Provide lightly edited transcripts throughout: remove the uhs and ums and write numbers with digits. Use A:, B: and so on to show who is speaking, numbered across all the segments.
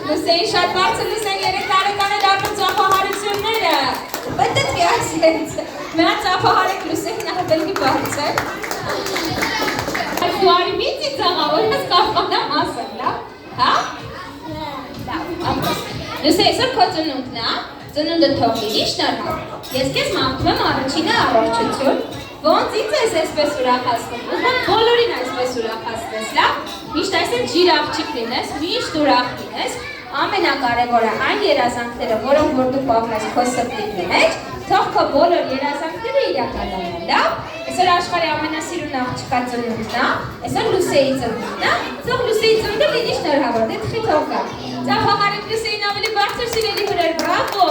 A: Լուսեին շատ բարձր լուսեն 3 տարեկան է դառնում ծափահարությունները։ Պետք է ասենց։ Մեծ ծափահարեք լուսեն ահաբելի բարձր։ Դուարի միտի ծաղավոր ես կարողանամ ասել, լավ։ Հա? Լավ։ Լուսե, այսօր քո ծնունդն է, ծնունդը թող լինի շնորհալ։ Ես քեզ մաղթում եմ առաջինը առողջություն, ոնց ինձ ես այսպես ուրախացնում, ուզում բոլորին այսպես ուրախացնես, լավ։ Միշտ այսպես ջիր աղջիկ լինես, միշտ ուրախ լինես։ Ամենակարևորը այն երազանքները, որոնք որ դու պահում ես քո սրտի մեջ, թող քո բոլոր երազանքները իրականանան, լավ։ Այսօր աշխարհի ամենասիրուն աղջկա ծնունդն է, այսօր Լուսեի ծնունդն է, թող Լուսեի ծնունդը լինի շնորհավոր, դե թխի թող գա։ Ծափահարեք Լուսեին ավելի բարձր սիրելի հյուրեր, բրավո։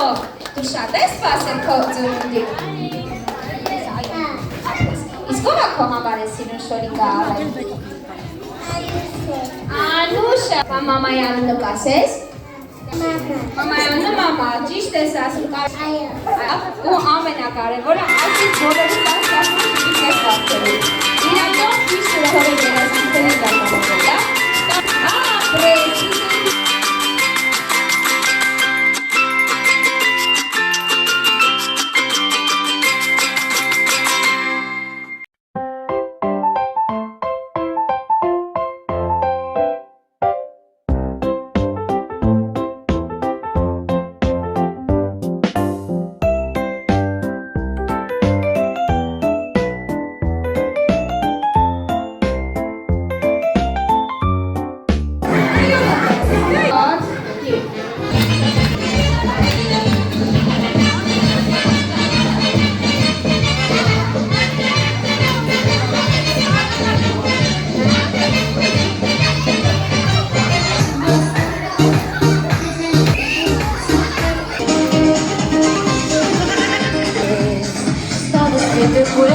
A: Դու շատ ես սպասել քո ծնունդին։ Իսկ ո՞վ է քո համար է սիրուն շորիկա արել։ Անուշը, մամայի անունը կասես։ Մամայի անունը մամա, ճիշտ ես ասում։ Ու ամենակարևորը այսինքն բոլորի տասը ես վարդելու։ Իրանով ճիշտ ուրախորը երազանքները կատարել, լավ։ Después